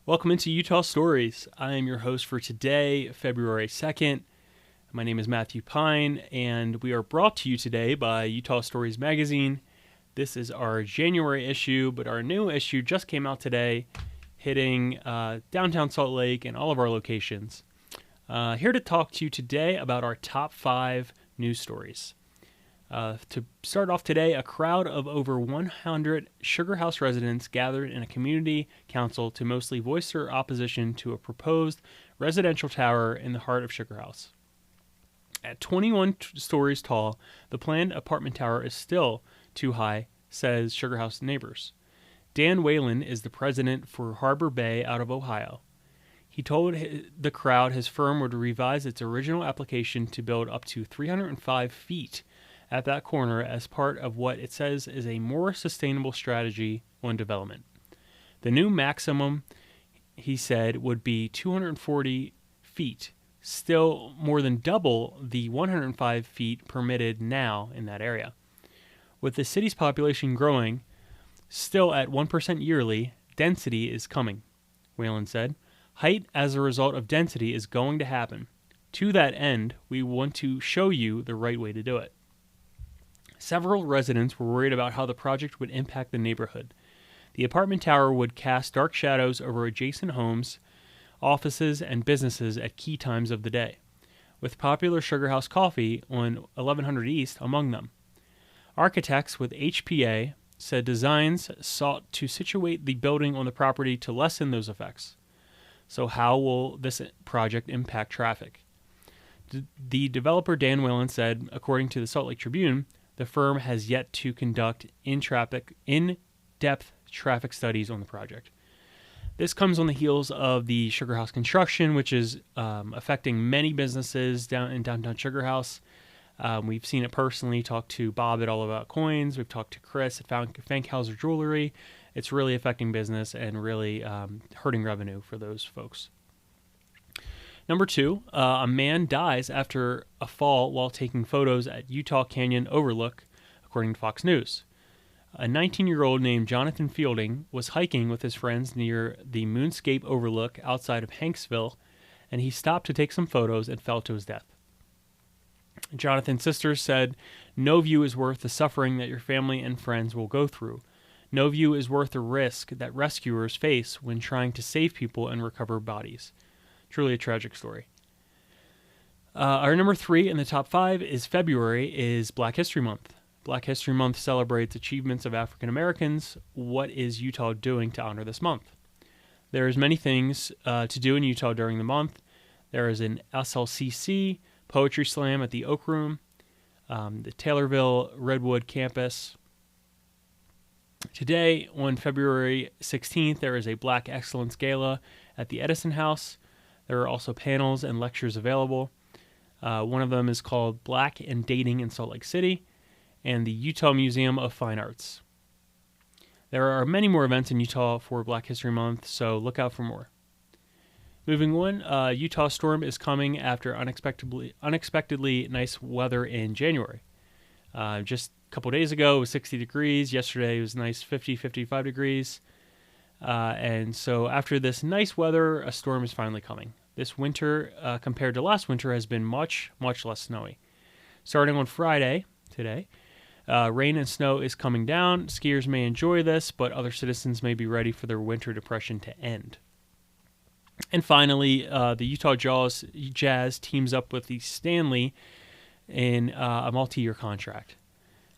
Welcome into Utah Stories. I am your host for today, February 2nd. My name is Matthew Pine, and we are brought to you today by Utah Stories Magazine. This is our January issue, but our new issue just came out today, hitting downtown Salt Lake and all of our locations. Here to talk to you today about our top 5 news stories. To start off today, a crowd of over 100 Sugar House residents gathered in a community council to mostly voice their opposition to a proposed residential tower in the heart of Sugar House. At 21 stories tall, the planned apartment tower is still too high, says Sugar House neighbors. Dan Whalen is the president for Harbor Bay out of Ohio. He told the crowd his firm would revise its original application to build up to 305 feet at that corner as part of what it says is a more sustainable strategy on development. The new maximum, he said, would be 240 feet, still more than double the 105 feet permitted now in that area. With the city's population growing, still at 1% yearly, density is coming, Whalen said. Height as a result of density is going to happen. To that end, we want to show you the right way to do it. Several residents were worried about how the project would impact the neighborhood. The apartment tower would cast dark shadows over adjacent homes, offices, and businesses at key times of the day, with popular Sugar House Coffee on 1100 East among them. Architects with HPA said designs sought to situate the building on the property to lessen those effects. So how will this project impact traffic? The developer Dan Whalen said, according to the Salt Lake Tribune, the firm has yet to conduct in-depth traffic studies on the project. This comes on the heels of the Sugar House construction, which is affecting many businesses down in downtown Sugar House. We've seen it personally, talked to Bob at All About Coins. We've talked to Chris at Fankhauser Jewelry. It's really affecting business and really hurting revenue for those folks. Number 2, a man dies after a fall while taking photos at Utah Canyon Overlook, according to Fox News. A 19-year-old named Jonathan Fielding was hiking with his friends near the Moonscape Overlook outside of Hanksville, and he stopped to take some photos and fell to his death. Jonathan's sister said, "No view is worth the suffering that your family and friends will go through. No view is worth the risk that rescuers face when trying to save people and recover bodies." Truly a tragic story. Our number 3 in the top 5 is February is Black History Month. Black History Month celebrates achievements of African Americans. What is Utah doing to honor this month? There's many things to do in Utah during the month. There is an SLCC Poetry Slam at the Oak Room, the Taylorville Redwood campus. Today, on February 16th, there is a Black Excellence Gala at the Edison House. There are also panels and lectures available. One of them is called Black and Dating in Salt Lake City and the Utah Museum of Fine Arts. There are many more events in Utah for Black History Month, so look out for more. Moving on, Utah storm is coming after unexpectedly nice weather in January. Just a couple days ago, it was 60 degrees. Yesterday, it was nice 50, 55 degrees. And so after this nice weather, a storm is finally coming. This winter, compared to last winter, has been much, much less snowy. Starting on Friday, today, rain and snow is coming down. Skiers may enjoy this, but other citizens may be ready for their winter depression to end. And finally, the Utah Jazz teams up with the Stanley in a multi-year contract.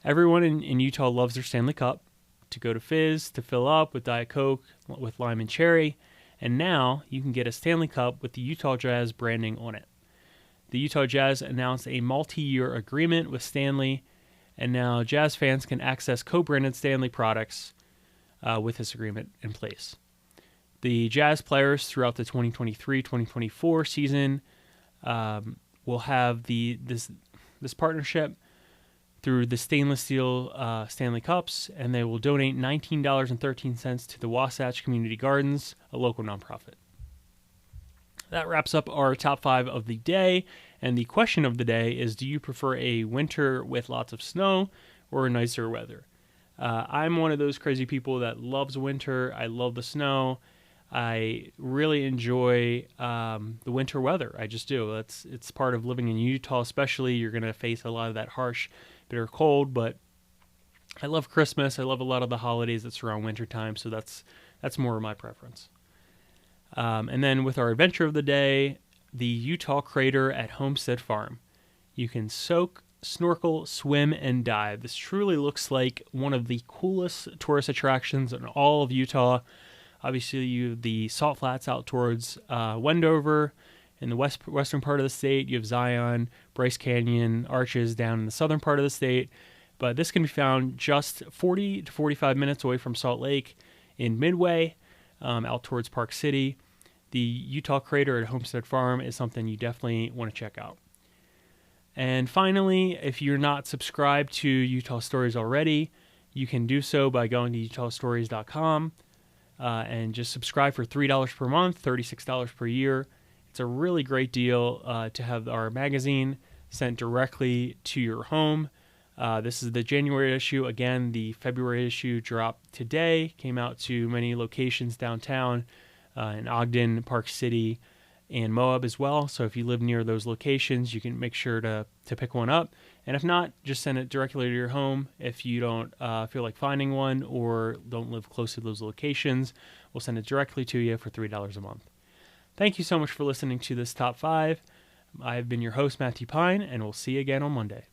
Everyone in Utah loves their Stanley Cup. To go to Fizz, to fill up with Diet Coke, with lime and cherry, and now you can get a Stanley Cup with the Utah Jazz branding on it. The Utah Jazz announced a multi-year agreement with Stanley, and now Jazz fans can access co-branded Stanley products with this agreement in place. The Jazz players throughout the 2023-2024 season will have this partnership through the stainless steel Stanley Cups, and they will donate $19.13 to the Wasatch Community Gardens, a local nonprofit. That wraps up our top 5 of the day, and the question of the day is, do you prefer a winter with lots of snow or nicer weather? I'm one of those crazy people that loves winter. I love the snow. I really enjoy the winter weather. I just do. It's part of living in Utah, especially. You're going to face a lot of that harsh, bitter cold, but I love Christmas. I love a lot of the holidays that surround wintertime, so that's more of my preference. And then with our adventure of the day, the Utah Crater at Homestead Farm. You can soak, snorkel, swim, and dive. This truly looks like one of the coolest tourist attractions in all of Utah. Obviously, you have the salt flats out towards Wendover in the western part of the state. You have Zion, Bryce Canyon, Arches down in the southern part of the state. But this can be found just 40 to 45 minutes away from Salt Lake in Midway, out towards Park City. The Utah Crater at Homestead Farm is something you definitely want to check out. And finally, if you're not subscribed to Utah Stories already, you can do so by going to utahstories.com and just subscribe for $3 per month, $36 per year. It's a really great deal to have our magazine sent directly to your home. This is the January issue. Again, the February issue dropped today, came out to many locations downtown in Ogden, Park City, and Moab as well. So if you live near those locations, you can make sure to pick one up. And if not, just send it directly to your home. If you don't feel like finding one or don't live close to those locations, we'll send it directly to you for $3 a month. Thank you so much for listening to this Top 5. I've been your host, Matthew Pine, and we'll see you again on Monday.